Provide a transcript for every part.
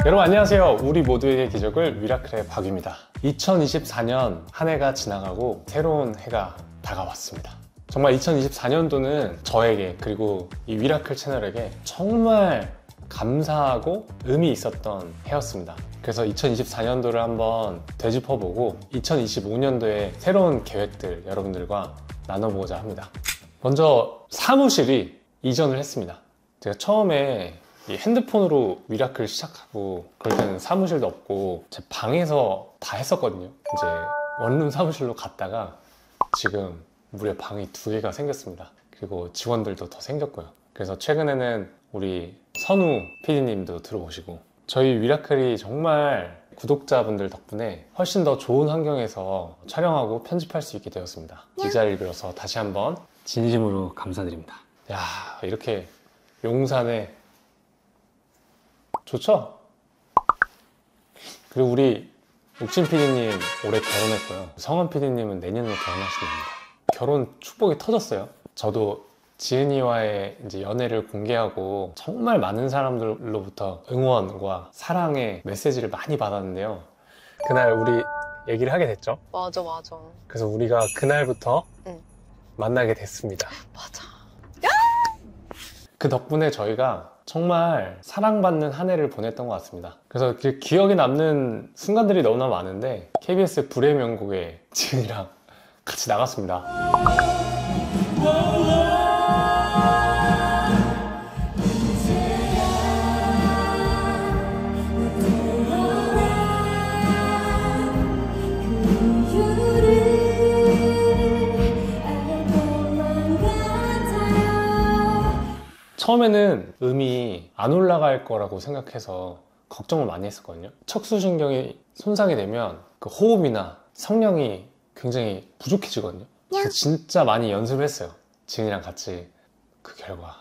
여러분 안녕하세요. 우리 모두에게 기적을 미라클의 박유입니다. 2024년 한 해가 지나가고 새로운 해가 다가왔습니다. 정말 2024년도는 저에게 그리고 이 미라클 채널에게 정말 감사하고 의미 있었던 해였습니다. 그래서 2024년도를 한번 되짚어보고 2025년도에 새로운 계획들 여러분들과 나눠보고자 합니다. 먼저 사무실이 이전을 했습니다. 제가 처음에 이 핸드폰으로 미라클 시작하고 그럴 때는 사무실도 없고 제 방에서 다 했었거든요. 이제 원룸 사무실로 갔다가 지금 무려 방이 2개가 생겼습니다. 그리고 직원들도 더 생겼고요. 그래서 최근에는 우리 선우 PD님도 들어오시고 저희 미라클이 정말 구독자분들 덕분에 훨씬 더 좋은 환경에서 촬영하고 편집할 수 있게 되었습니다. 이 자리를 빌어서 다시 한번 진심으로 감사드립니다. 야, 이렇게 용산에 좋죠? 그리고 우리 옥진 PD님 올해 결혼했고요. 성원 PD님은 내년에 결혼하신답니다. 결혼 축복이 터졌어요. 저도 지은이와의 이제 연애를 공개하고 정말 많은 사람들로부터 응원과 사랑의 메시지를 많이 받았는데요. 그날 우리 얘기를 하게 됐죠? 맞아. 그래서 우리가 그날부터 만나게 됐습니다. 맞아. 그 덕분에 저희가 정말 사랑받는 한 해를 보냈던 것 같습니다. 그래서 그 기억에 남는 순간들이 너무나 많은데 KBS 불의 명곡에 지은이랑 같이 나갔습니다. 처음에는 음이 안 올라갈 거라고 생각해서 걱정을 많이 했었거든요. 척수신경이 손상이 되면 그 호흡이나 성량이 굉장히 부족해지거든요. 그래서 진짜 많이 연습을 했어요. 지은이랑 같이. 그 결과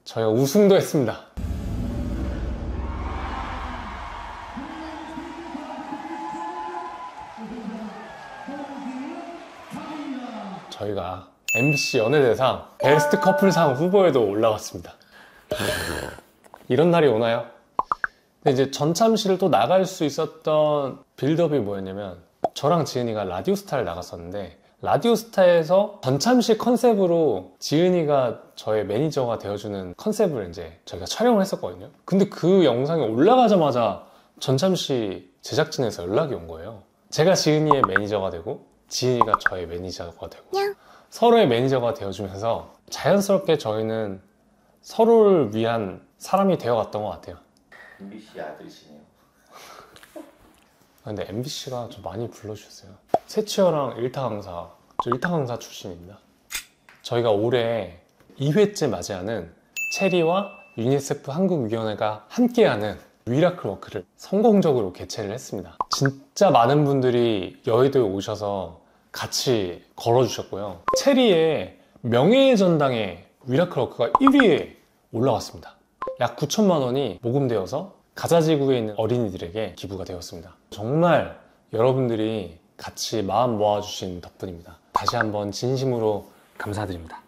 저희가 우승도 했습니다. 저희가 MBC 연예대상 베스트 커플상 후보에도 올라갔습니다. 이런 날이 오나요? 근데 이제 전참시를 또 나갈 수 있었던 빌드업이 뭐였냐면 저랑 지은이가 라디오스타를 나갔었는데 라디오스타에서 전참시 컨셉으로 지은이가 저의 매니저가 되어주는 컨셉을 이제 저희가 촬영을 했었거든요. 근데 그 영상이 올라가자마자 전참시 제작진에서 연락이 온 거예요. 제가 지은이의 매니저가 되고 지은이가 저의 매니저가 되고 서로의 매니저가 되어주면서 자연스럽게 저희는 서로를 위한 사람이 되어갔던 것 같아요. MBC 아들이시네요. 근데 MBC가 좀 많이 불러주셨어요. 세치어랑 일타 강사, 저 일타 강사 출신입니다. 저희가 올해 2회째 맞이하는 체리와 유니세프 한국위원회가 함께하는 미라클 워크를 성공적으로 개최를 했습니다. 진짜 많은 분들이 여의도에 오셔서 같이 걸어주셨고요. 체리의 명예의 전당에 미라클 워크가 1위에 올라왔습니다. 약 9천만 원이 모금되어서 가자지구에 있는 어린이들에게 기부가 되었습니다. 정말 여러분들이 같이 마음 모아주신 덕분입니다. 다시 한번 진심으로 감사드립니다.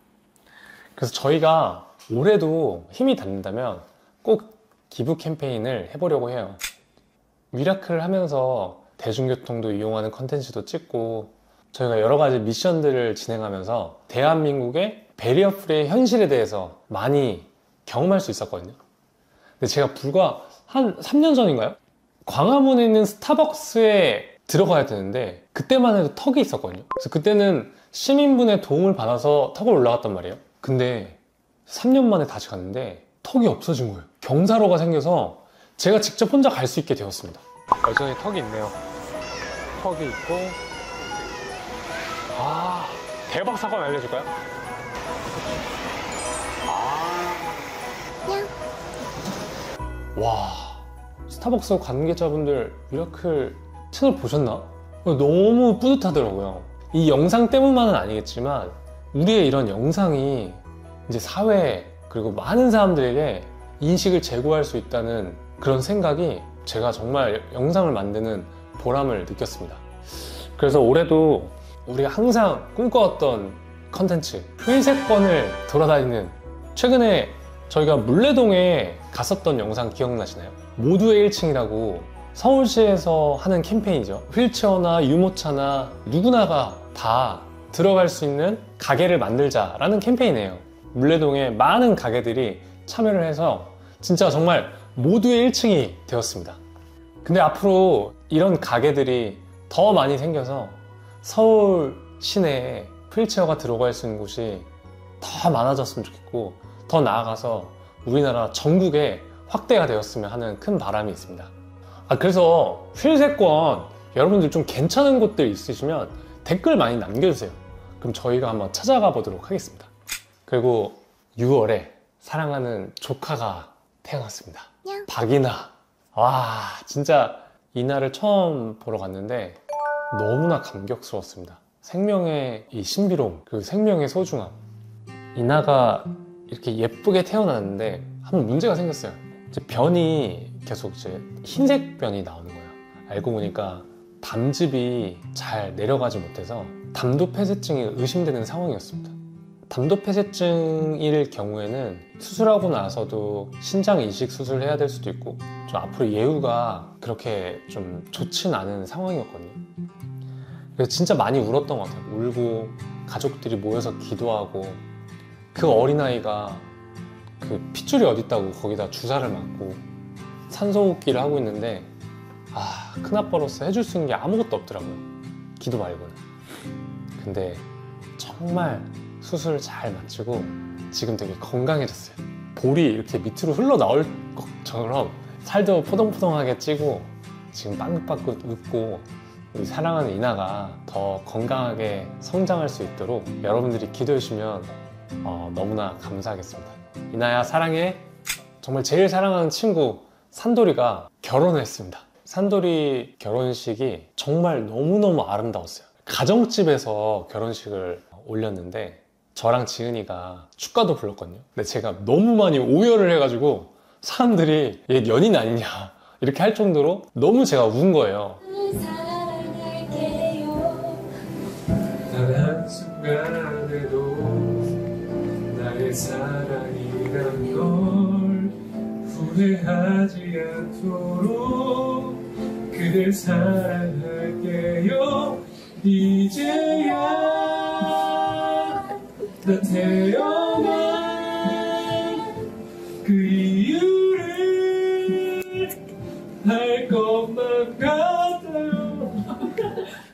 그래서 저희가 올해도 힘이 닿는다면 꼭 기부 캠페인을 해보려고 해요. 미라클을 하면서 대중교통도 이용하는 컨텐츠도 찍고 저희가 여러 가지 미션들을 진행하면서 대한민국의 베리어프리의 현실에 대해서 많이 경험할 수 있었거든요. 근데 제가 불과 한 3년 전인가요? 광화문에 있는 스타벅스에 들어가야 되는데 그때만 해도 턱이 있었거든요. 그래서 그때는 시민분의 도움을 받아서 턱을 올라갔단 말이에요. 근데 3년 만에 다시 갔는데 턱이 없어진 거예요. 경사로가 생겨서 제가 직접 혼자 갈 수 있게 되었습니다. 여전히 턱이 있네요. 턱이 있고 대박 사건 알려줄까요? 와, 스타벅스 관계자분들 미라클 채널 보셨나? 너무 뿌듯하더라고요. 이 영상 때문만은 아니겠지만 우리의 이런 영상이 이제 사회에 그리고 많은 사람들에게 인식을 제고할 수 있다는 그런 생각이 제가 정말 영상을 만드는 보람을 느꼈습니다. 그래서 올해도 우리가 항상 꿈꿔왔던 컨텐츠 회색권을 돌아다니는 최근에 저희가 물레동에 갔었던 영상 기억나시나요? 모두의 1층이라고 서울시에서 하는 캠페인이죠. 휠체어나 유모차나 누구나가 다 들어갈 수 있는 가게를 만들자라는 캠페인이에요. 물레동에 많은 가게들이 참여를 해서 진짜 정말 모두의 1층이 되었습니다. 근데 앞으로 이런 가게들이 더 많이 생겨서 서울 시내에 휠체어가 들어갈 수 있는 곳이 더 많아졌으면 좋겠고, 더 나아가서 우리나라 전국에 확대가 되었으면 하는 큰 바람이 있습니다. 그래서 휠세권 여러분들 좀 괜찮은 곳들 있으시면 댓글 많이 남겨주세요. 그럼 저희가 한번 찾아가 보도록 하겠습니다. 그리고 6월에 사랑하는 조카가 태어났습니다. 박이나. 와, 진짜 이나를 처음 보러 갔는데 너무나 감격스러웠습니다. 생명의 이 신비로움, 그리고 생명의 소중함. 이나가 이렇게 예쁘게 태어났는데 한 문제가 생겼어요. 이제 변이 계속 이제 흰색 변이 나오는 거예요. 알고 보니까 담즙이 잘 내려가지 못해서 담도 폐쇄증이 의심되는 상황이었습니다. 담도 폐쇄증일 경우에는 수술하고 나서도 신장 이식 수술을 해야 될 수도 있고, 좀 앞으로 예후가 그렇게 좀 좋진 않은 상황이었거든요. 그래서 진짜 많이 울었던 것 같아요. 울고 가족들이 모여서 기도하고, 그 어린아이가 그 핏줄이 어딨다고 거기다 주사를 맞고 산소호흡기를 하고 있는데, 큰아빠로서 해줄 수 있는 게 아무것도 없더라고요. 기도 말고는. 근데 정말 수술을 잘 마치고 지금 되게 건강해졌어요. 볼이 이렇게 밑으로 흘러나올 것처럼 살도 포동포동하게 찌고 지금 빵긋빵긋 웃고, 우리 사랑하는 이나가 더 건강하게 성장할 수 있도록 여러분들이 기도해 주시면 너무나 감사하겠습니다. 이나야 사랑해. 정말 제일 사랑하는 친구 산돌이가 결혼을 했습니다. 산돌이 결혼식이 정말 너무너무 아름다웠어요. 가정집에서 결혼식을 올렸는데 저랑 지은이가 축가도 불렀거든요. 근데 제가 너무 많이 오열을 해가지고 사람들이 얘 연인 아니냐 이렇게 할 정도로 너무 제가 운 거예요. 단 한순간에도 나의 사랑이란 걸 후회하지 않도록 그댈 사랑할게요. 이제야 나 태어난 그 이유를 알 것만 같아요.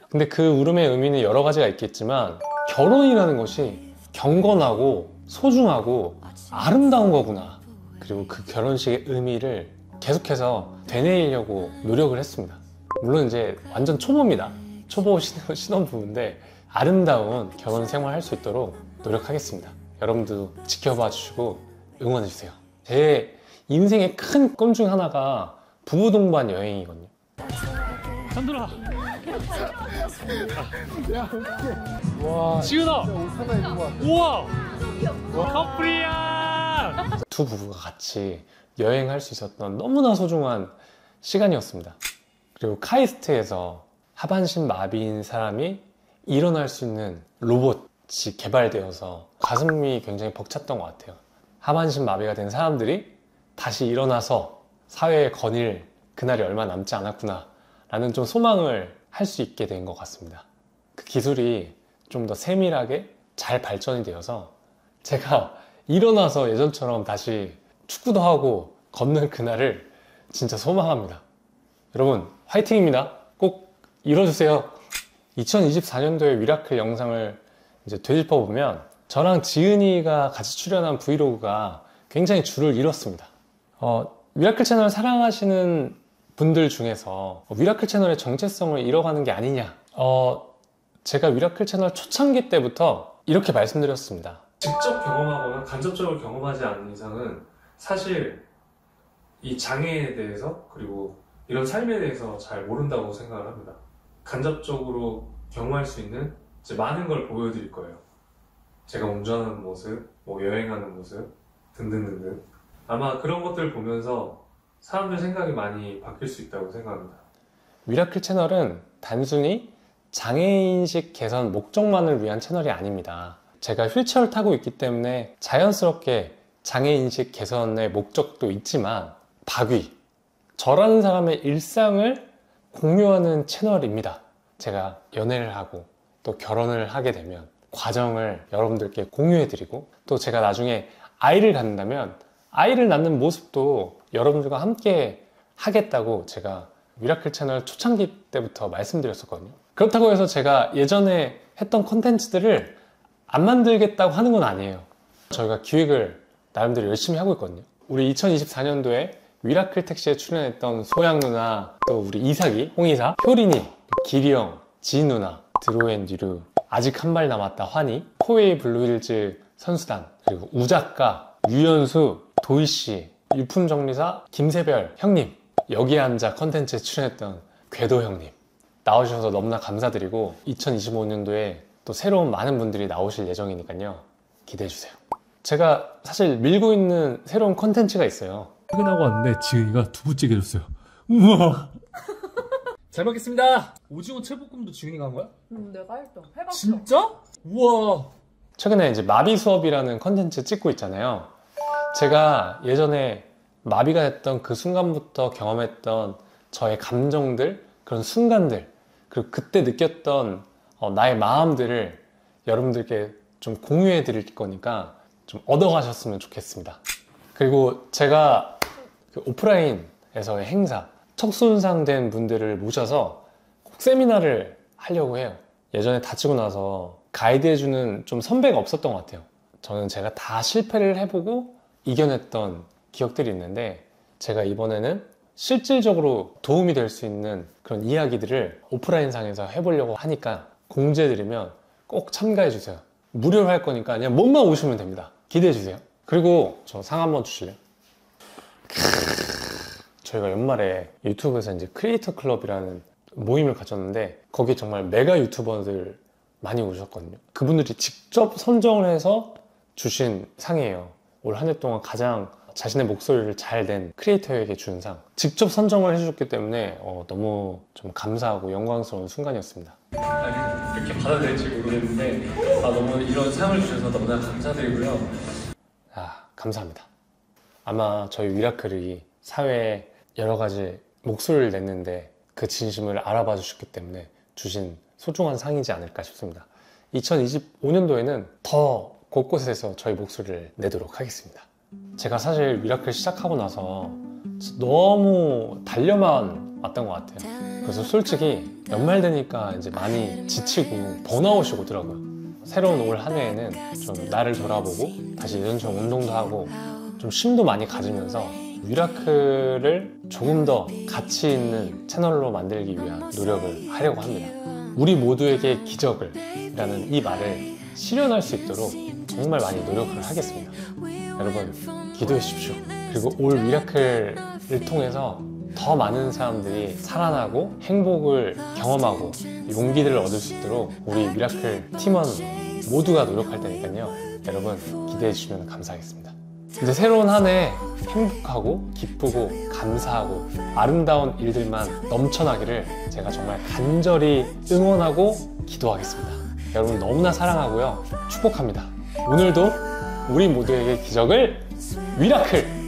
근데 그 울음의 의미는 여러 가지가 있겠지만 결혼이라는 것이 경건하고 소중하고 아름다운 거구나. 그리고 그 결혼식의 의미를 계속해서 되뇌이려고 노력을 했습니다. 물론 이제 완전 초보입니다. 초보 신혼부부인데 아름다운 결혼 생활 할 수 있도록 노력하겠습니다. 여러분도 지켜봐 주시고 응원해 주세요. 제 인생의 큰 꿈 중 하나가 부부 동반 여행이거든요. 산들아. 와, 지은아. 우와. 커플이야. 두 부부가 같이 여행할 수 있었던 너무나 소중한 시간이었습니다. 그리고 카이스트에서 하반신 마비인 사람이 일어날 수 있는 로봇이 개발되어서 가슴이 굉장히 벅찼던 것 같아요. 하반신 마비가 된 사람들이 다시 일어나서 사회에 거닐 그날이 얼마 남지 않았구나 라는 좀 소망을 할 수 있게 된 것 같습니다. 그 기술이 좀 더 세밀하게 잘 발전이 되어서 제가 일어나서 예전처럼 다시 축구도 하고 걷는 그날을 진짜 소망합니다. 여러분 화이팅입니다. 꼭 이뤄주세요. 2024년도에 미라클 영상을 이제 되짚어 보면 저랑 지은이가 같이 출연한 브이로그가 굉장히 줄을 이뤘습니다. 미라클 채널 사랑하시는 분들 중에서 미라클 채널의 정체성을 잃어가는 게 아니냐, 제가 미라클 채널 초창기 때부터 이렇게 말씀드렸습니다. 직접 경험하거나 간접적으로 경험하지 않는 이상은 사실 이 장애에 대해서 그리고 이런 삶에 대해서 잘 모른다고 생각을 합니다. 간접적으로 경험할 수 있는 이제 많은 걸 보여드릴 거예요. 제가 운전하는 모습, 여행하는 모습 등등등등. 아마 그런 것들을 보면서 사람들 생각이 많이 바뀔 수 있다고 생각합니다. 미라클 채널은 단순히 장애인식 개선 목적만을 위한 채널이 아닙니다. 제가 휠체어를 타고 있기 때문에 자연스럽게 장애인식 개선의 목적도 있지만 박위, 저라는 사람의 일상을 공유하는 채널입니다. 제가 연애를 하고 또 결혼을 하게 되면 과정을 여러분들께 공유해드리고, 또 제가 나중에 아이를 갖는다면 아이를 낳는 모습도 여러분들과 함께 하겠다고 제가 미라클 채널 초창기 때부터 말씀드렸었거든요. 그렇다고 해서 제가 예전에 했던 콘텐츠들을 안 만들겠다고 하는 건 아니에요. 저희가 기획을 나름대로 열심히 하고 있거든요. 우리 2024년도에 미라클 택시에 출연했던 소양 누나, 또 우리 이삭이, 홍이사, 효린이, 기리형, 지인 누나, 드로앤디루, 아직 한 발 남았다 환희, 코웨이 블루힐즈 선수단, 그리고 우작가, 유연수, 도희씨, 유품정리사, 김세별 형님, 여기 앉아 컨텐츠에 출연했던 궤도 형님 나오셔서 너무나 감사드리고, 2025년도에 또 새로운 많은 분들이 나오실 예정이니까요. 기대해주세요. 제가 사실 밀고 있는 새로운 컨텐츠가 있어요. 퇴근하고 왔는데 지은이가 두부찌개 줬어요. 우와. 잘 먹겠습니다. 오징어 채볶음도 지은이가 한 거야? 내가 했어. 해봤어. 진짜? 우와. 최근에 이제 마비 수업이라는 컨텐츠 찍고 있잖아요. 제가 예전에 마비가 됐던 그 순간부터 경험했던 저의 감정들, 그런 순간들, 그리고 그때 느꼈던 나의 마음들을 여러분들께 좀 공유해 드릴 거니까 좀 얻어가셨으면 좋겠습니다. 그리고 제가 그 오프라인에서의 행사, 척수손상된 분들을 모셔서 꼭 세미나를 하려고 해요. 예전에 다치고 나서 가이드해주는 좀 선배가 없었던 것 같아요. 저는 제가 다 실패를 해보고 이겨냈던 기억들이 있는데, 제가 이번에는 실질적으로 도움이 될 수 있는 그런 이야기들을 오프라인상에서 해보려고 하니까 공지해드리면 꼭 참가해주세요. 무료로 할 거니까 그냥 몸만 오시면 됩니다. 기대해주세요. 그리고 저 상 한번 주실래요? 저희가 연말에 유튜브에서 이제 크리에이터 클럽이라는 모임을 가졌는데, 거기 정말 메가 유튜버들 많이 오셨거든요. 그분들이 직접 선정을 해서 주신 상이에요. 올 한 해 동안 가장 자신의 목소리를 잘 낸 크리에이터에게 준 상, 직접 선정을 해주셨기 때문에 너무 좀 감사하고 영광스러운 순간이었습니다. 이렇게 받아들일지 모르겠는데 너무 이런 상을 주셔서 너무나 감사드리고요. 감사합니다. 아마 저희 미라클이 사회에 여러 가지 목소리를 냈는데 그 진심을 알아봐 주셨기 때문에 주신 소중한 상이지 않을까 싶습니다. 2025년도에는 더 곳곳에서 저희 목소리를 내도록 하겠습니다. 제가 사실 미라클 시작하고 나서 너무 달려만 왔던 것 같아요. 그래서 솔직히 연말 되니까 이제 많이 지치고 번아웃이 오더라고요. 새로운 올 한 해에는 좀 나를 돌아보고 다시 예전처럼 운동도 하고 좀 쉼도 많이 가지면서 미라클을 조금 더 가치 있는 채널로 만들기 위한 노력을 하려고 합니다. 우리 모두에게 기적을 이라는 이 말을 실현할 수 있도록 정말 많이 노력을 하겠습니다. 여러분 기도해 주십시오. 그리고 올 미라클을 통해서 더 많은 사람들이 살아나고 행복을 경험하고 용기를 얻을 수 있도록 우리 미라클 팀원 모두가 노력할 테니까요. 여러분 기대해 주시면 감사하겠습니다. 이제 새로운 한 해 행복하고 기쁘고 감사하고 아름다운 일들만 넘쳐나기를 제가 정말 간절히 응원하고 기도하겠습니다. 여러분 너무나 사랑하고요. 축복합니다. 오늘도 우리 모두에게 기적을 미라클!